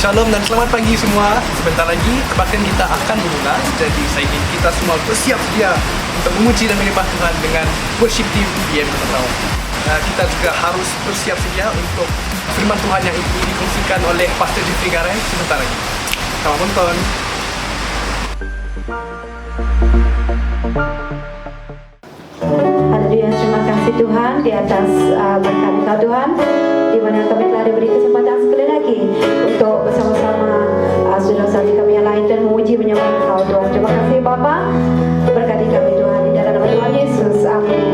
Shalom dan selamat pagi semua. Sebentar lagi kebaktian kita akan dimulai. Jadi saya ingin kita semua bersiap sedia untuk memuji dan menyembah Tuhan dengan worship team PM Kota. Kita juga harus bersiap sedia untuk firman Tuhan yang dikongsikan oleh Pastor Jeffrey Garay sebentar lagi. Selamat menonton. Haleluya, terima kasih Tuhan di atas berkat Engkau Tuhan, di mana kami telah diberi kesempatan sekali lagi untuk bersama-sama saudara-saudara kami yang lain dan memuji menyembah Engkau Tuhan. Terima kasih Bapa, berkati kami Tuhan di dalam nama Tuhan Yesus. Amin.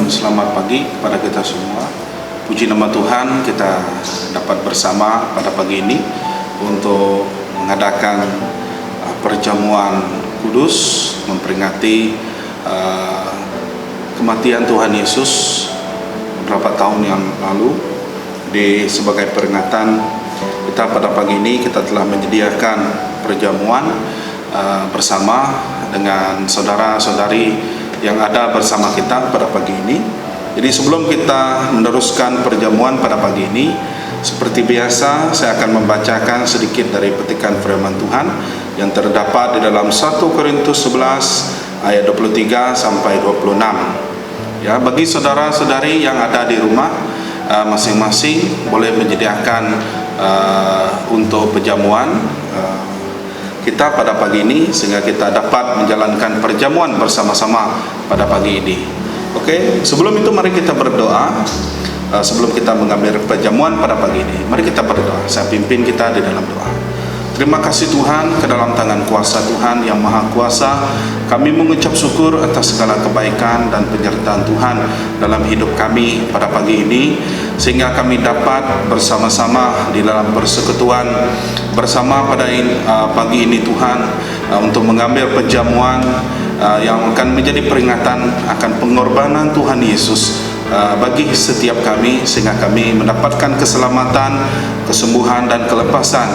dan selamat pagi kepada kita semua. Puji nama Tuhan, kita dapat bersama pada pagi ini untuk mengadakan perjamuan kudus memperingati kematian Tuhan Yesus beberapa tahun yang lalu. Sebagai peringatan kita pada pagi ini, kita telah menyediakan perjamuan bersama dengan saudara-saudari yang ada bersama kita pada pagi ini. Jadi sebelum kita meneruskan perjamuan pada pagi ini, seperti biasa saya akan membacakan sedikit dari petikan firman Tuhan yang terdapat di dalam 1 Korintus 11 ayat 23 sampai 26. Ya, bagi saudara-saudari yang ada di rumah, masing-masing boleh menyediakan untuk perjamuan kita pada pagi ini, sehingga kita dapat menjalankan perjamuan bersama-sama pada pagi ini. Oke, sebelum itu mari kita berdoa. Sebelum kita mengambil perjamuan pada pagi ini, mari kita berdoa. Saya pimpin kita di dalam doa. Terima kasih Tuhan, ke dalam tangan kuasa Tuhan yang Maha Kuasa, kami mengucap syukur atas segala kebaikan dan penyertaan Tuhan dalam hidup kami pada pagi ini, sehingga kami dapat bersama-sama di dalam persekutuan bersama pada pagi ini Tuhan, untuk mengambil perjamuan yang akan menjadi peringatan akan pengorbanan Tuhan Yesus bagi setiap kami, sehingga kami mendapatkan keselamatan, kesembuhan dan kelepasan,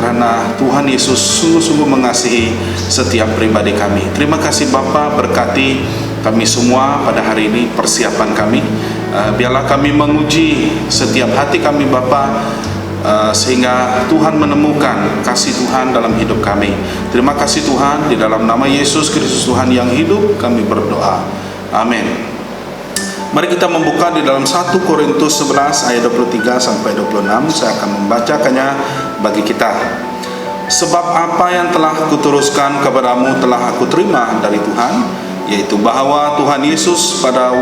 karena Tuhan Yesus sungguh-sungguh mengasihi setiap pribadi kami. Terima kasih Bapa, berkati kami semua pada hari ini, persiapan kami. Biarlah kami menguji setiap hati kami Bapa, sehingga Tuhan menemukan kasih Tuhan dalam hidup kami. Terima kasih Tuhan, di dalam nama Yesus Kristus Tuhan yang hidup kami berdoa. Amin. Mari kita membuka di dalam 1 Korintus 11 ayat 23 sampai 26. Saya akan membacakannya bagi kita. Sebab apa yang telah kuteruskan kepadamu telah aku terima dari Tuhan, yaitu bahwa Tuhan Yesus pada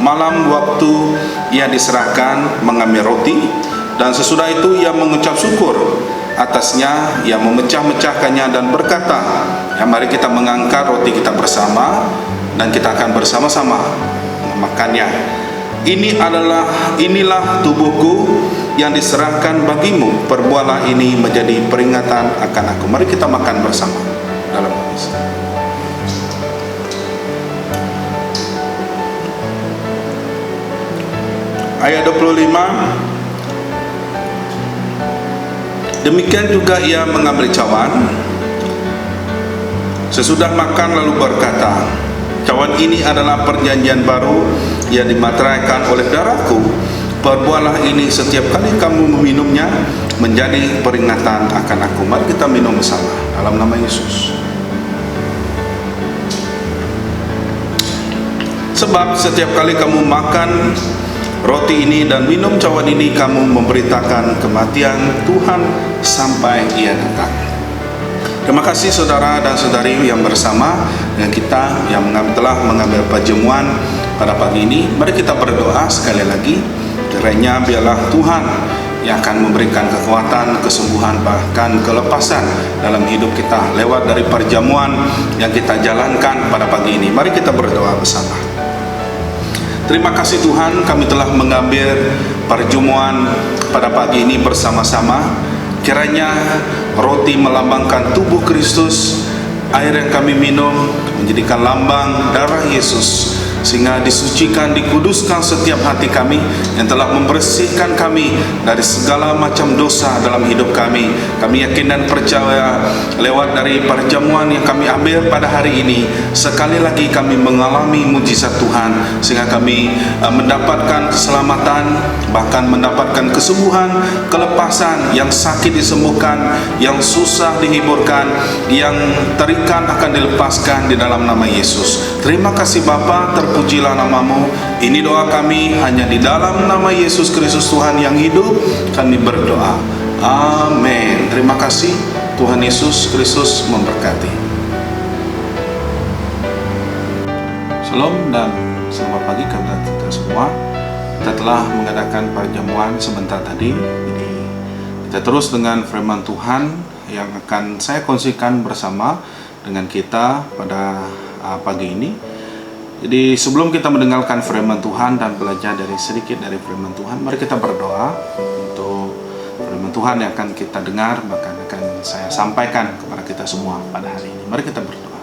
malam waktu ia diserahkan mengambil roti, dan sesudah itu ia mengucap syukur atasnya, ia memecah-mecahkannya dan berkata, ya, mari kita mengangkat roti kita bersama dan kita akan bersama-sama memakannya. Inilah tubuhku yang diserahkan bagimu, perbuatlah ini menjadi peringatan akan aku. Mari kita makan bersama dalam hadis. Ayat 25. Demikian juga ia mengambil cawan sesudah makan lalu berkata, cawan ini adalah perjanjian baru yang dimateraikan oleh darahku. Perbuatlah ini setiap kali kamu meminumnya menjadi peringatan akan aku. Mari kita minum bersama dalam nama Yesus. Sebab setiap kali kamu makan roti ini dan minum cawan ini, kamu memberitakan kematian Tuhan sampai ia datang. Terima kasih saudara dan saudari yang bersama dengan kita yang telah mengambil perjamuan pada pagi ini. Mari kita berdoa sekali lagi, kiranya biarlah Tuhan yang akan memberikan kekuatan, kesembuhan, bahkan kelepasan dalam hidup kita lewat dari perjamuan yang kita jalankan pada pagi ini. Mari kita berdoa bersama. Terima kasih Tuhan, kami telah mengambil perjamuan pada pagi ini bersama-sama. Kiranya roti melambangkan tubuh Kristus, air yang kami minum menjadikan lambang darah Yesus, sehingga disucikan, dikuduskan setiap hati kami yang telah membersihkan kami dari segala macam dosa dalam hidup kami. Kami yakin dan percaya lewat dari perjamuan yang kami ambil pada hari ini, sekali lagi kami mengalami mujizat Tuhan, sehingga kami mendapatkan keselamatan, bahkan mendapatkan kesembuhan, kelepasan, yang sakit disembuhkan, yang susah dihiburkan, yang terikat akan dilepaskan di dalam nama Yesus. Terima kasih Bapa, terpujilah namamu. Ini doa kami hanya di dalam nama Yesus Kristus Tuhan yang hidup, kami berdoa. Amin. Terima kasih. Tuhan Yesus Kristus memberkati. Shalom dan selamat pagi kepada kita semua. Kita telah mengadakan perjamuan sebentar tadi. Jadi kita terus dengan firman Tuhan yang akan saya kongsikan bersama dengan kita pada pagi ini. Jadi sebelum kita mendengarkan firman Tuhan dan belajar sedikit dari firman Tuhan, mari kita berdoa untuk firman Tuhan yang akan kita dengar, bahkan akan saya sampaikan kepada kita semua pada hari ini. Mari kita berdoa.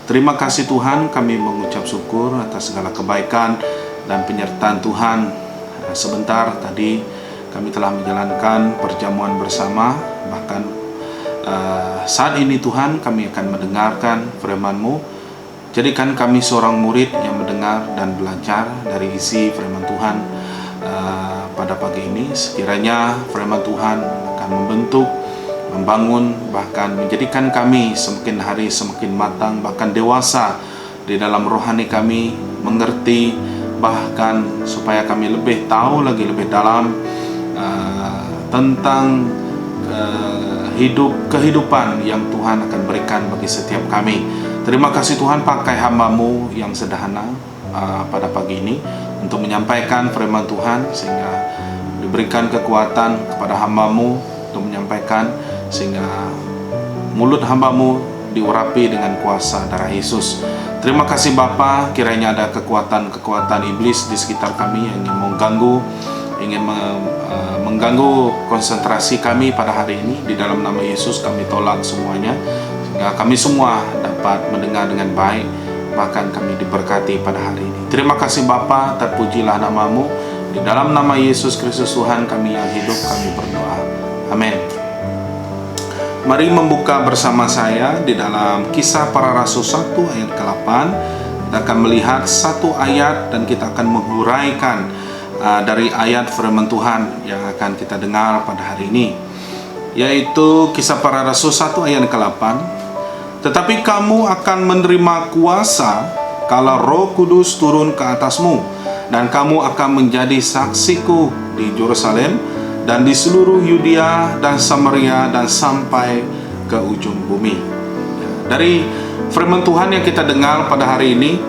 Terima kasih Tuhan, kami mengucap syukur atas segala kebaikan dan penyertaan Tuhan. Sebentar tadi kami telah menjalankan perjamuan bersama, bahkan saat ini Tuhan kami akan mendengarkan firman-Mu. Jadikan kami seorang murid yang mendengar dan belajar dari isi firman Tuhan pada pagi ini. Sekiranya firman Tuhan akan membentuk, membangun, bahkan menjadikan kami semakin hari semakin matang, bahkan dewasa di dalam rohani kami, mengerti, bahkan supaya kami lebih tahu lagi lebih dalam tentang kehidupan yang Tuhan akan berikan bagi setiap kami. Terima kasih Tuhan, pakai hamba-Mu yang sederhana pada pagi ini untuk menyampaikan firman Tuhan, sehingga diberikan kekuatan kepada hamba-Mu untuk menyampaikan, sehingga mulut hamba-Mu diurapi dengan kuasa darah Yesus. Terima kasih Bapa, kiranya ada kekuatan-kekuatan iblis di sekitar kami yang ingin mengganggu konsentrasi kami pada hari ini. Di dalam nama Yesus kami tolak semuanya, sehingga kami semua dapat mendengar dengan baik, bahkan kami diberkati pada hari ini. Terima kasih Bapa, terpujilah nama-Mu. Di dalam nama Yesus Kristus Tuhan kami yang hidup, kami berdoa. Amin. Mari membuka bersama saya di dalam Kisah Para Rasul 1 ayat ke-8. Kita akan melihat satu ayat dan kita akan menghuraikan dari ayat firman Tuhan yang akan kita dengar pada hari ini, yaitu Kisah Para Rasul 1 ayat ke-8. Tetapi kamu akan menerima kuasa kalau Roh Kudus turun ke atasmu, dan kamu akan menjadi saksiku di Yerusalem dan di seluruh Yudea dan Samaria dan sampai ke ujung bumi. Dari firman Tuhan yang kita dengar pada hari ini,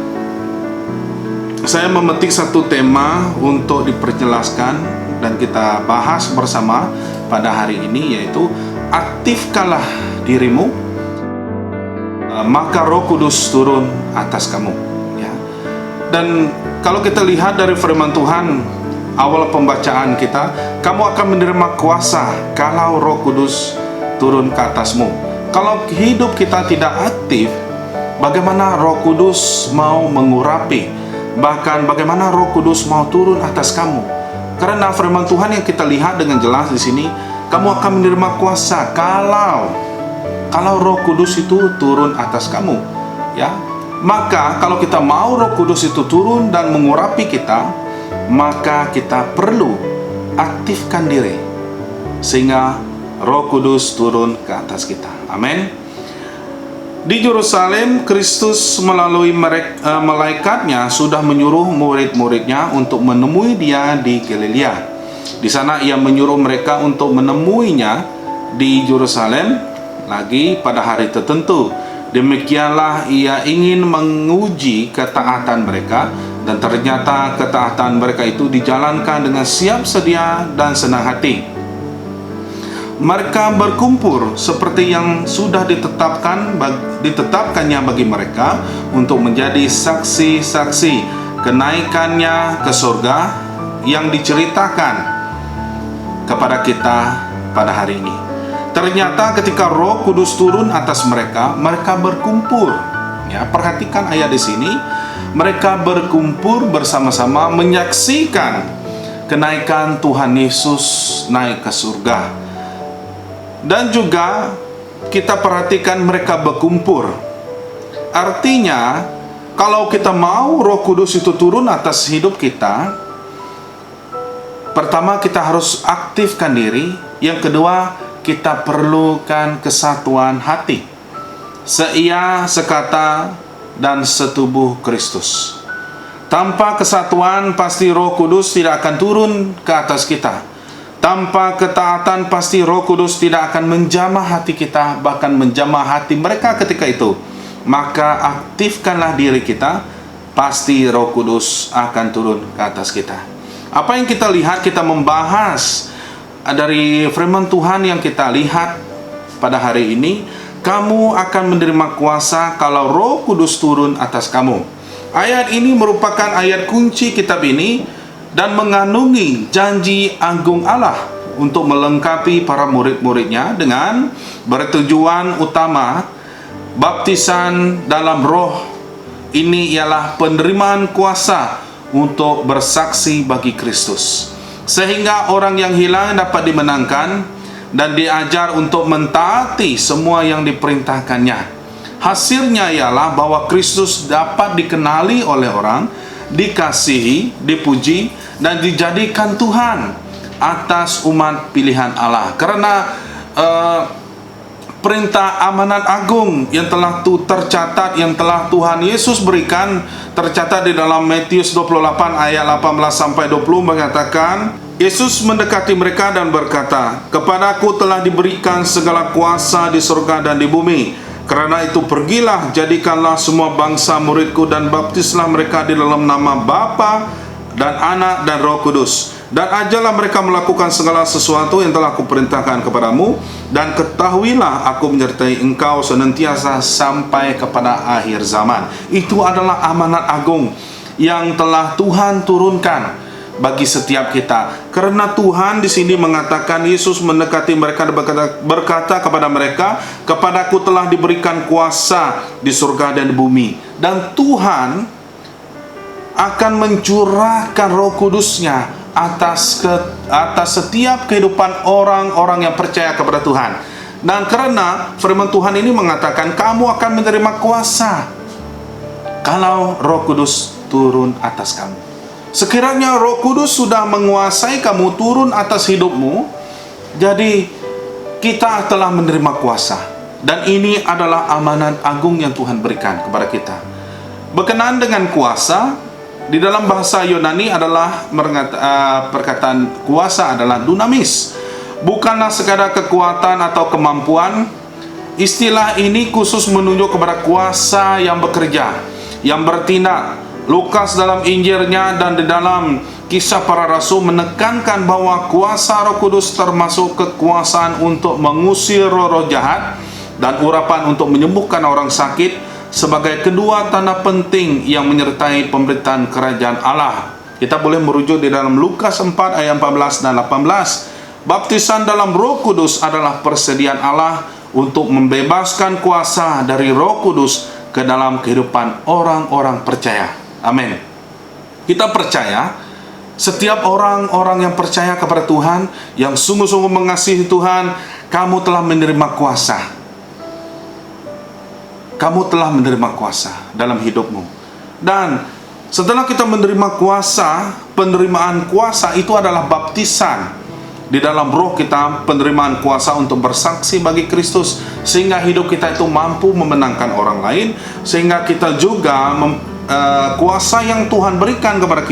saya memetik satu tema untuk diperjelaskan dan kita bahas bersama pada hari ini, yaitu aktifkanlah dirimu, maka Roh Kudus turun atas kamu. Ya. Dan kalau kita lihat dari firman Tuhan, awal pembacaan kita, kamu akan menerima kuasa kalau Roh Kudus turun ke atasmu. Kalau hidup kita tidak aktif, bagaimana Roh Kudus mau mengurapi? Bahkan bagaimana Roh Kudus mau turun atas kamu? Karena firman Tuhan yang kita lihat dengan jelas di sini, kamu akan menerima kuasa kalau Roh Kudus itu turun atas kamu, ya. Maka kalau kita mau Roh Kudus itu turun dan mengurapi kita, maka kita perlu aktifkan diri sehingga Roh Kudus turun ke atas kita. Amin. Di Yerusalem, Kristus melalui malaikatnya sudah menyuruh murid-muridnya untuk menemui Dia di Galilea. Di sana Ia menyuruh mereka untuk menemuinya di Yerusalem lagi pada hari tertentu. Demikianlah Ia ingin menguji ketaatan mereka, dan ternyata ketaatan mereka itu dijalankan dengan siap sedia dan senang hati. Mereka berkumpul seperti yang sudah ditetapkannya bagi mereka untuk menjadi saksi-saksi kenaikannya ke surga yang diceritakan kepada kita pada hari ini. Ternyata ketika Roh Kudus turun atas mereka, mereka berkumpul. Ya, perhatikan ayat di sini. Mereka berkumpul bersama-sama menyaksikan kenaikan Tuhan Yesus naik ke surga. Dan juga kita perhatikan mereka berkumpul. Artinya, kalau kita mau Roh Kudus itu turun atas hidup kita, pertama kita harus aktifkan diri. Yang kedua, kita perlukan kesatuan hati, seia, sekata, dan setubuh Kristus. Tanpa kesatuan, pasti Roh Kudus tidak akan turun ke atas kita. Tanpa ketaatan, pasti Roh Kudus tidak akan menjamah hati kita, bahkan menjamah hati mereka ketika itu. Maka aktifkanlah diri kita, pasti Roh Kudus akan turun ke atas kita. Apa yang kita lihat, kita membahas dari firman Tuhan yang kita lihat pada hari ini. Kamu akan menerima kuasa kalau Roh Kudus turun atas kamu. Ayat ini merupakan ayat kunci kitab ini dan mengandungi janji agung Allah untuk melengkapi para murid-muridnya dengan bertujuan utama baptisan dalam roh. Ini ialah penerimaan kuasa untuk bersaksi bagi Kristus, sehingga orang yang hilang dapat dimenangkan dan diajar untuk mentaati semua yang diperintahkannya. Hasilnya ialah bahwa Kristus dapat dikenali oleh orang, dikasihi, dipuji, dan dijadikan Tuhan atas umat pilihan Allah. Karena perintah amanat agung yang telah tercatat, yang telah Tuhan Yesus berikan, tercatat di dalam Matius 28 ayat 18 sampai 20 mengatakan, Yesus mendekati mereka dan berkata, "Kepadaku telah diberikan segala kuasa di surga dan di bumi. Karena itu pergilah, jadikanlah semua bangsa muridku dan baptislah mereka di dalam nama Bapa dan Anak dan Roh Kudus. Dan ajarlah mereka melakukan segala sesuatu yang telah kuperintahkan kepadamu. Dan ketahuilah aku menyertai engkau senantiasa sampai kepada akhir zaman." Itu adalah amanat agung yang telah Tuhan turunkan bagi setiap kita. Karena Tuhan di sini mengatakan, Yesus mendekati mereka dan berkata kepada mereka, "Kepadaku telah diberikan kuasa di surga dan di bumi." Dan Tuhan akan mencurahkan Roh Kudus-Nya atas setiap kehidupan orang-orang yang percaya kepada Tuhan. Dan karena firman Tuhan ini mengatakan, kamu akan menerima kuasa kalau Roh Kudus turun atas kamu. Sekiranya Roh Kudus sudah menguasai kamu, turun atas hidupmu, jadi kita telah menerima kuasa. Dan ini adalah amanat agung yang Tuhan berikan kepada kita. Berkenaan dengan kuasa, di dalam bahasa Yunani adalah perkataan kuasa adalah dunamis. Bukanlah sekadar kekuatan atau kemampuan. Istilah ini khusus menunjuk kepada kuasa yang bekerja, yang bertindak. Lukas dalam Injilnya dan di dalam Kisah Para Rasul menekankan bahwa kuasa Roh Kudus termasuk kekuasaan untuk mengusir roh-roh jahat dan urapan untuk menyembuhkan orang sakit sebagai kedua tanda penting yang menyertai pemberitaan kerajaan Allah. Kita boleh merujuk di dalam Lukas 4 ayat 14 dan 18. Baptisan dalam Roh Kudus adalah persediaan Allah untuk membebaskan kuasa dari Roh Kudus ke dalam kehidupan orang-orang percaya. Amin. Kita percaya setiap orang-orang yang percaya kepada Tuhan, yang sungguh-sungguh mengasihi Tuhan, kamu telah menerima kuasa. Kamu telah menerima kuasa dalam hidupmu. Dan setelah kita menerima kuasa, penerimaan kuasa itu adalah baptisan. Di dalam roh kita, penerimaan kuasa untuk bersaksi bagi Kristus, sehingga hidup kita itu mampu memenangkan orang lain, sehingga kita juga kuasa yang Tuhan berikan kepada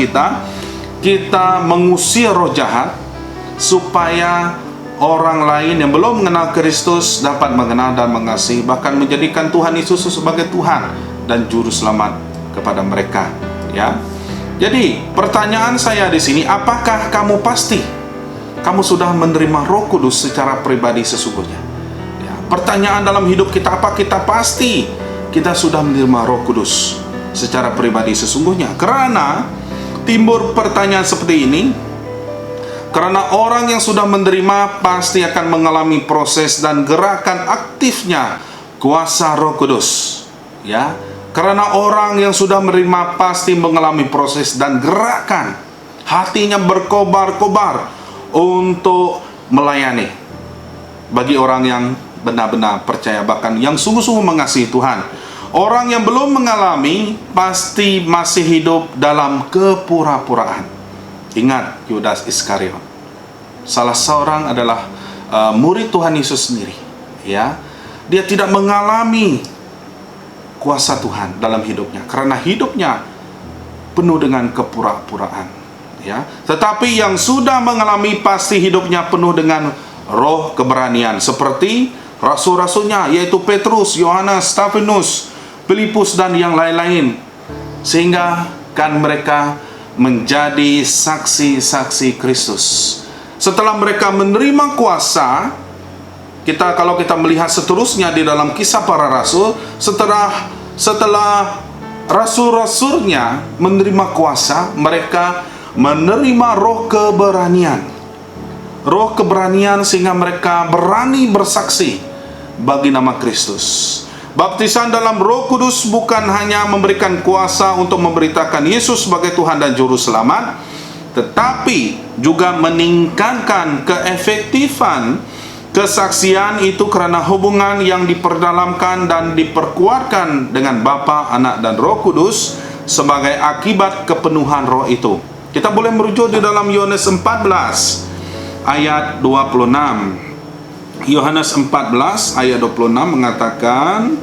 kita mengusir roh jahat, supaya orang lain yang belum mengenal Kristus dapat mengenal dan mengasihi, bahkan menjadikan Tuhan Yesus sebagai Tuhan dan Juru Selamat kepada mereka. Ya, jadi pertanyaan saya di sini, apakah kamu pasti kamu sudah menerima Roh Kudus secara pribadi sesungguhnya? Ya, pertanyaan dalam hidup kita, apa kita pasti kita sudah menerima Roh Kudus secara pribadi sesungguhnya? Karena timbul pertanyaan seperti ini, karena orang yang sudah menerima pasti akan mengalami proses dan gerakan aktifnya kuasa Roh Kudus. Ya, karena orang yang sudah menerima pasti mengalami proses dan gerakan hatinya berkobar-kobar untuk melayani bagi orang yang benar-benar percaya, bahkan yang sungguh-sungguh mengasihi Tuhan. Orang yang belum mengalami pasti masih hidup dalam kepura-puraan. Ingat Yudas Iskariot, salah seorang adalah murid Tuhan Yesus sendiri. Ya, dia tidak mengalami kuasa Tuhan dalam hidupnya karena hidupnya penuh dengan kepura-puraan. Ya, tetapi yang sudah mengalami pasti hidupnya penuh dengan roh keberanian, seperti rasul-rasulnya, yaitu Petrus, Yohanes, Stefanus, Filipus dan yang lain-lain, sehingga kan mereka menjadi saksi-saksi Kristus. Setelah mereka menerima kuasa, kalau kita melihat seterusnya di dalam Kisah Para Rasul, setelah rasul-rasulnya menerima kuasa, mereka menerima roh keberanian. Roh keberanian sehingga mereka berani bersaksi bagi nama Kristus. Baptisan dalam Roh Kudus bukan hanya memberikan kuasa untuk memberitakan Yesus sebagai Tuhan dan Juru Selamat, tetapi juga meningkatkan keefektifan kesaksian itu karena hubungan yang diperdalamkan dan diperkuatkan dengan Bapa, Anak, dan Roh Kudus sebagai akibat kepenuhan roh itu. Kita boleh merujuk di dalam Yohanes 14 ayat 26. Yohanes 14 ayat 26 mengatakan,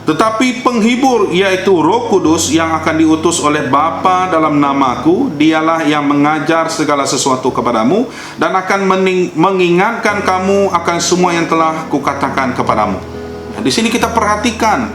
tetapi penghibur, yaitu Roh Kudus yang akan diutus oleh Bapa dalam namaku, dialah yang mengajar segala sesuatu kepadamu dan akan mengingatkan kamu akan semua yang telah kukatakan kepadamu. Nah, di sini kita perhatikan,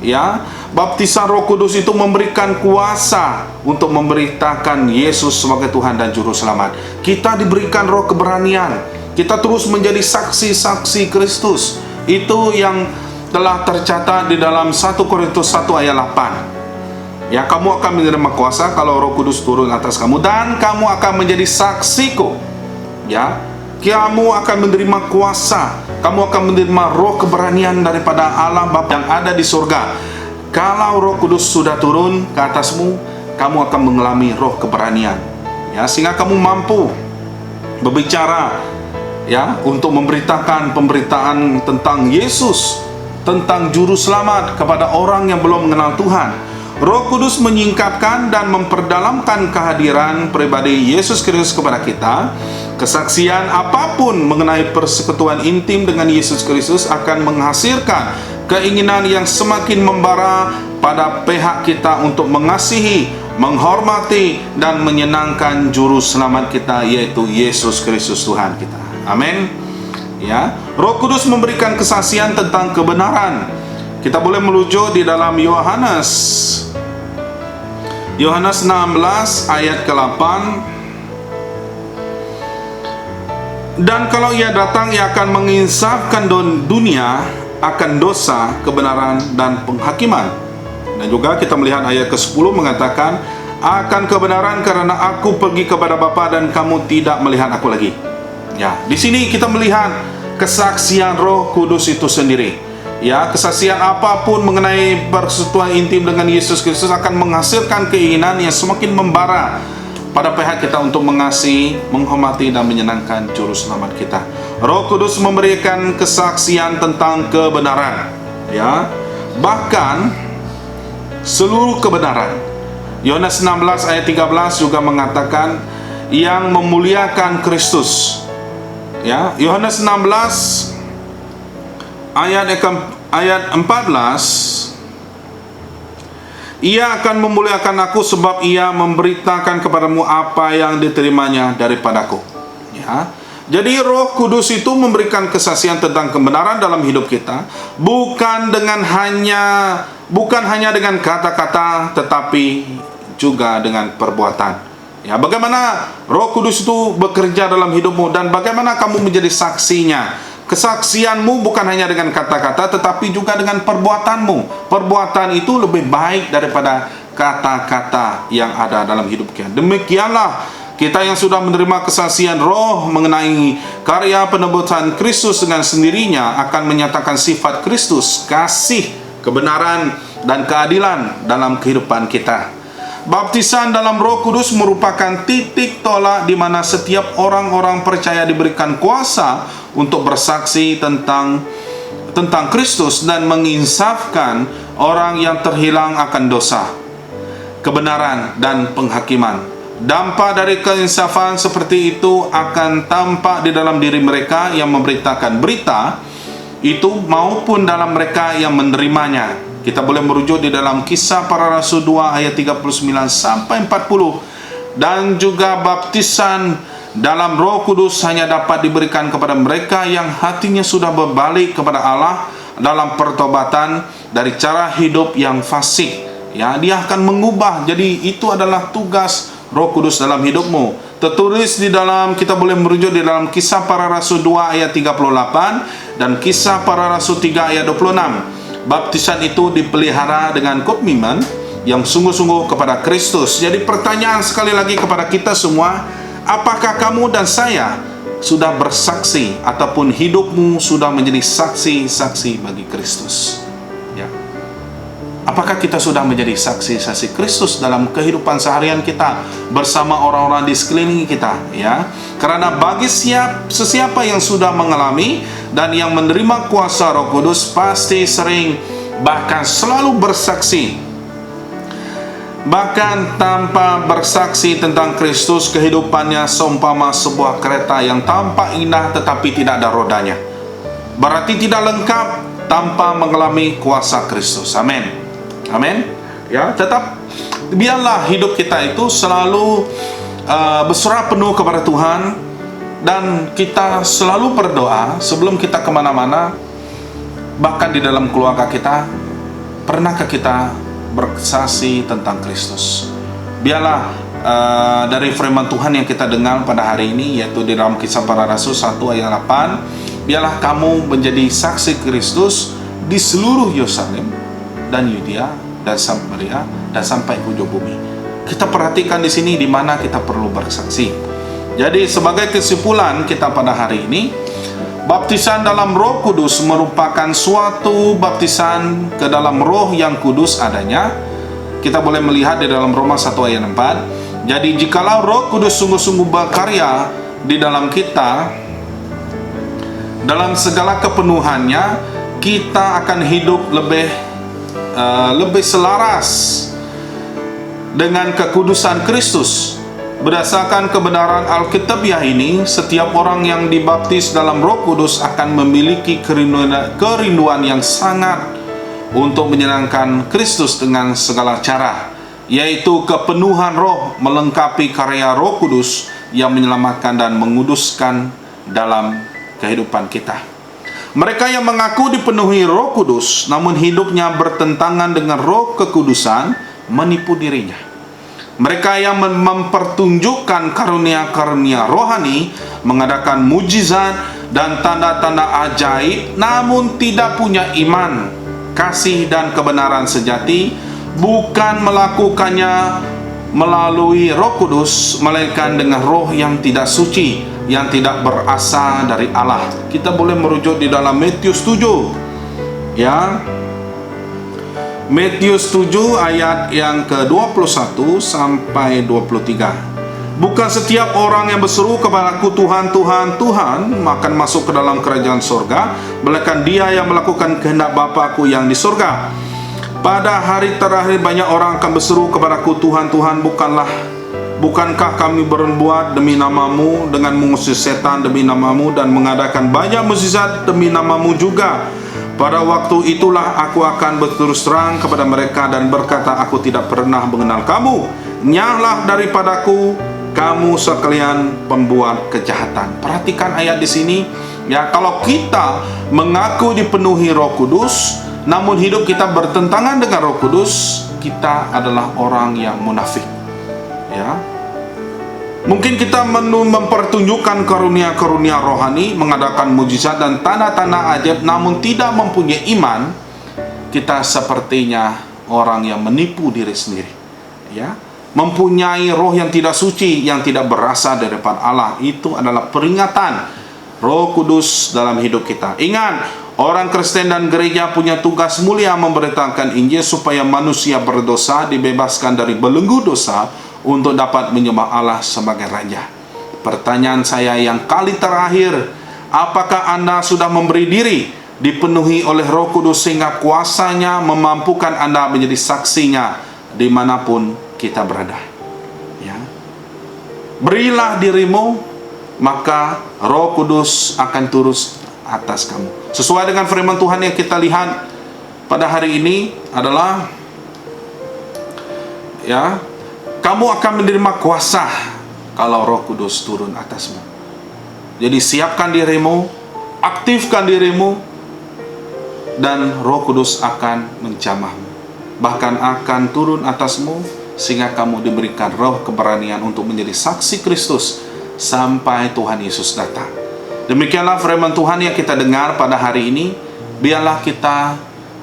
ya, baptisan Roh Kudus itu memberikan kuasa untuk memberitakan Yesus sebagai Tuhan dan Juru Selamat. Kita diberikan roh keberanian. Kita terus menjadi saksi-saksi Kristus. Itu yang telah tercatat di dalam 1 Korintus 1 ayat 8. Ya, kamu akan menerima kuasa kalau Roh Kudus turun atas kamu, dan kamu akan menjadi saksiku. Ya, kamu akan menerima kuasa, kamu akan menerima roh keberanian daripada Allah Bapa yang ada di surga. Kalau Roh Kudus sudah turun ke atasmu, kamu akan mengalami roh keberanian. Ya, sehingga kamu mampu berbicara, ya, untuk memberitakan pemberitaan tentang Yesus, tentang Juru Selamat kepada orang yang belum mengenal Tuhan. Roh Kudus menyingkapkan dan memperdalamkan kehadiran pribadi Yesus Kristus kepada kita. Kesaksian apapun mengenai persekutuan intim dengan Yesus Kristus akan menghasilkan keinginan yang semakin membara pada pihak kita untuk mengasihi, menghormati, dan menyenangkan Juru Selamat kita, yaitu Yesus Kristus Tuhan kita. Amin. Ya, Roh Kudus memberikan kesaksian tentang kebenaran. Kita boleh merujuk di dalam Yohanes 16 ayat ke-8. Dan kalau ia datang, ia akan menginsafkan dunia akan dosa, kebenaran, dan penghakiman. Dan juga kita melihat ayat ke-10 mengatakan, akan kebenaran karena aku pergi kepada Bapa dan kamu tidak melihat aku lagi. Ya, di sini kita melihat kesaksian Roh Kudus itu sendiri. Ya, kesaksian apapun mengenai persekutuan intim dengan Yesus Kristus akan menghasilkan keinginan yang semakin membara pada pihak kita untuk mengasihi, menghormati, dan menyenangkan Juru Selamat kita. Roh Kudus memberikan kesaksian tentang kebenaran. Ya, bahkan seluruh kebenaran. Yohanes 16 ayat 13 juga mengatakan yang memuliakan Kristus. Ya, Yohanes 16 ayat 14, ia akan memuliakan aku sebab ia memberitakan kepadamu apa yang diterimanya daripadaku. Ya, jadi Roh Kudus itu memberikan kesaksian tentang kebenaran dalam hidup kita, bukan hanya dengan kata-kata, tetapi juga dengan perbuatan. Ya, bagaimana Roh Kudus itu bekerja dalam hidupmu dan bagaimana kamu menjadi saksinya. Kesaksianmu bukan hanya dengan kata-kata, tetapi juga dengan perbuatanmu. Perbuatan itu lebih baik daripada kata-kata yang ada dalam hidup kita. Demikianlah kita yang sudah menerima kesaksian Roh mengenai karya penebusan Kristus dengan sendirinya akan menyatakan sifat Kristus, kasih, kebenaran, dan keadilan dalam kehidupan kita. Baptisan dalam Roh Kudus merupakan titik tolak di mana setiap orang-orang percaya diberikan kuasa untuk bersaksi tentang Kristus dan menginsafkan orang yang terhilang akan dosa, kebenaran, dan penghakiman. Dampak dari keinsafan seperti itu akan tampak di dalam diri mereka yang memberitakan berita itu maupun dalam mereka yang menerimanya. Kita boleh merujuk di dalam Kisah Para Rasul 2 ayat 39 sampai 40. Dan juga baptisan dalam Roh Kudus hanya dapat diberikan kepada mereka yang hatinya sudah berbalik kepada Allah dalam pertobatan dari cara hidup yang fasik. Ya, dia akan mengubah. Jadi itu adalah tugas Roh Kudus dalam hidupmu. Tertulis di dalam, kita boleh merujuk di dalam Kisah Para Rasul 2 ayat 38 dan Kisah Para Rasul 3 ayat 26. baptisan itu dipelihara dengan komitmen yang sungguh-sungguh kepada Kristus. Jadi pertanyaan sekali lagi kepada kita semua, apakah kamu dan saya sudah bersaksi ataupun hidupmu sudah menjadi saksi-saksi bagi Kristus? Ya. Apakah kita sudah menjadi saksi-saksi Kristus dalam kehidupan seharian kita bersama orang-orang di sekeliling kita? Ya. Karena bagi sesiapa yang sudah mengalami dan yang menerima kuasa Roh Kudus pasti sering bahkan selalu bersaksi. Bahkan tanpa bersaksi tentang Kristus, kehidupannya seumpama sebuah kereta yang tampak indah tetapi tidak ada rodanya. Berarti tidak lengkap tanpa mengalami kuasa Kristus. Amin. Amin. Ya, tetap biarlah hidup kita itu selalu berserah penuh kepada Tuhan, dan kita selalu berdoa sebelum kita kemana-mana. Bahkan di dalam keluarga kita, pernahkah kita bersaksi tentang Kristus? Biarlah dari firman Tuhan yang kita dengar pada hari ini, yaitu di dalam Kisah Para Rasul 1 ayat 8, biarlah kamu menjadi saksi Kristus di seluruh Yerusalem dan Yudea dan Samaria dan sampai ke ujung bumi. Kita perhatikan di sini di mana kita perlu bersaksi. Jadi sebagai kesimpulan kita pada hari ini, baptisan dalam Roh Kudus merupakan suatu baptisan ke dalam Roh yang kudus adanya. Kita boleh melihat di dalam Roma 1 ayat 4. Jadi jikalau Roh Kudus sungguh-sungguh berkarya di dalam kita dalam segala kepenuhannya, kita akan hidup lebih selaras dengan kekudusan Kristus. Berdasarkan kebenaran Alkitabiah ini, setiap orang yang dibaptis dalam Roh Kudus akan memiliki kerinduan yang sangat untuk menyenangkan Kristus dengan segala cara, yaitu kepenuhan Roh melengkapi karya Roh Kudus yang menyelamatkan dan menguduskan dalam kehidupan kita. Mereka yang mengaku dipenuhi Roh Kudus namun hidupnya bertentangan dengan Roh kekudusan menipu dirinya. Mereka yang mempertunjukkan karunia-karunia rohani, mengadakan mujizat dan tanda-tanda ajaib, namun tidak punya iman, kasih dan kebenaran sejati, bukan melakukannya melalui Roh Kudus, melainkan dengan roh yang tidak suci, yang tidak berasal dari Allah. Kita boleh merujuk di dalam Matius 7, ya. Matius 7 ayat yang ke-21 sampai 23. Bukan setiap orang yang berseru kepadaku Tuhan, Tuhan, Tuhan akan masuk ke dalam kerajaan sorga, melainkan dia yang melakukan kehendak Bapa-Ku yang di sorga. Pada hari terakhir banyak orang akan berseru kepadaku Tuhan, Tuhan, bukankah kami berbuat demi namamu, dengan mengusir setan demi namamu, dan mengadakan banyak mukjizat demi namamu juga? Pada waktu itulah aku akan berterus terang kepada mereka dan berkata, aku tidak pernah mengenal kamu. Nyahlah daripadaku, kamu sekalian pembuat kejahatan. Perhatikan ayat di sini, ya. Kalau kita mengaku dipenuhi Roh Kudus, namun hidup kita bertentangan dengan Roh Kudus, kita adalah orang yang munafik, ya. Mungkin kita mempertunjukkan karunia-karunia rohani, mengadakan mujizat dan tanda-tanda ajaib, namun tidak mempunyai iman. Kita sepertinya orang yang menipu diri sendiri, ya. Mempunyai roh yang tidak suci, yang tidak berasal daripada Allah. Itu adalah peringatan Roh Kudus dalam hidup kita. Ingat, orang Kristen dan gereja punya tugas mulia memberitakan Injil supaya manusia berdosa dibebaskan dari belenggu dosa untuk dapat menyembah Allah sebagai Raja. Pertanyaan saya yang kali terakhir, apakah Anda sudah memberi diri dipenuhi oleh Roh Kudus sehingga kuasanya memampukan Anda menjadi saksinya dimanapun kita berada? Ya. Berilah dirimu, maka Roh Kudus akan turun atas kamu. Sesuai dengan firman Tuhan yang kita lihat pada hari ini adalah, ya, kamu akan menerima kuasa kalau Roh Kudus turun atasmu. Jadi siapkan dirimu, aktifkan dirimu, dan Roh Kudus akan menjamahmu. Bahkan akan turun atasmu sehingga kamu diberikan roh keberanian untuk menjadi saksi Kristus sampai Tuhan Yesus datang. Demikianlah firman Tuhan yang kita dengar pada hari ini. Biarlah kita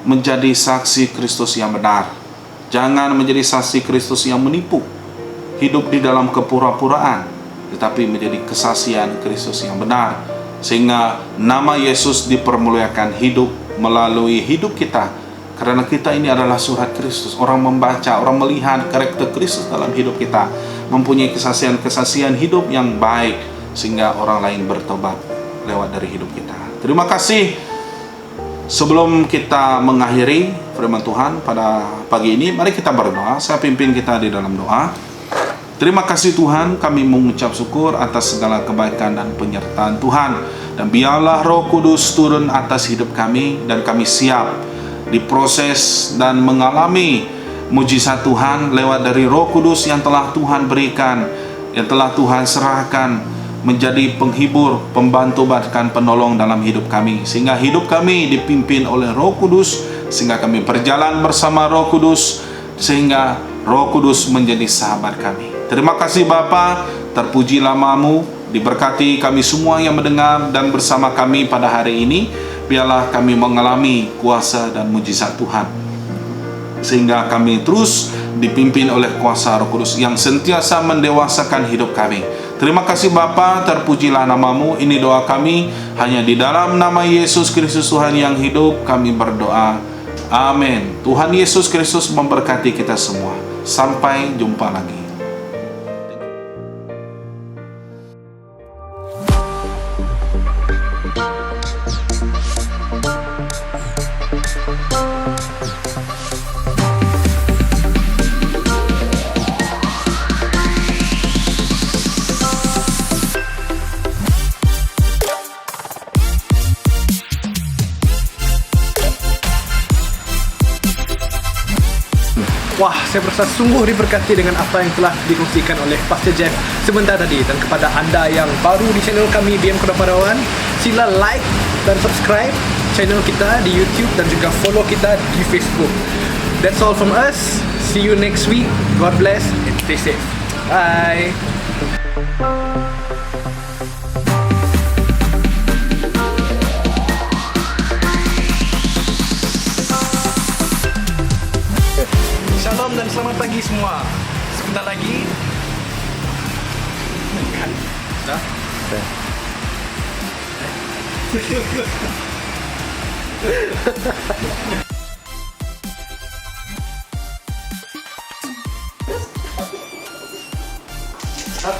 menjadi saksi Kristus yang benar. Jangan menjadi saksi Kristus yang menipu, hidup di dalam kepura-puraan, tetapi menjadi kesaksian Kristus yang benar, sehingga nama Yesus dipermuliakan hidup melalui hidup kita. Karena kita ini adalah surat Kristus. Orang membaca, orang melihat karakter Kristus dalam hidup kita, mempunyai kesaksian hidup yang baik, sehingga orang lain bertobat lewat dari hidup kita. Terima kasih. Sebelum kita mengakhiri firman Tuhan pada pagi ini, mari kita berdoa. Saya pimpin kita di dalam doa. Terima kasih Tuhan, kami mengucap syukur atas segala kebaikan dan penyertaan Tuhan. Dan biarlah Roh Kudus turun atas hidup kami, dan kami siap diproses dan mengalami mujizat Tuhan lewat dari Roh Kudus yang telah Tuhan berikan, yang telah Tuhan serahkan menjadi penghibur, pembantu, bahkan penolong dalam hidup kami, sehingga hidup kami dipimpin oleh Roh Kudus, sehingga kami berjalan bersama Roh Kudus, sehingga Roh Kudus menjadi sahabat kami. Terima kasih Bapa, terpuji namamu, diberkati kami semua yang mendengar dan bersama kami pada hari ini. Biarlah kami mengalami kuasa dan mujizat Tuhan, sehingga kami terus dipimpin oleh kuasa Roh Kudus yang sentiasa mendewasakan hidup kami. Terima kasih Bapa, terpujilah namamu. Ini doa kami, hanya di dalam nama Yesus Kristus Tuhan yang hidup kami berdoa. Amin. Tuhan Yesus Kristus memberkati kita semua. Sampai jumpa lagi. Wah, saya merasa sungguh diberkati dengan apa yang telah dikongsikan oleh Pastor Jeff sebentar tadi. Dan kepada anda yang baru di channel kami BM Kota Padawan, sila like dan subscribe channel kita di YouTube dan juga follow kita di Facebook. That's all from us. See you next week. God bless and stay safe. Bye. Shalom dan selamat pagi semua. Sebentar lagi. Sudah?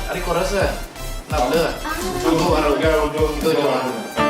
Ari kau rasa? Nak boleh? Tunggu, baru.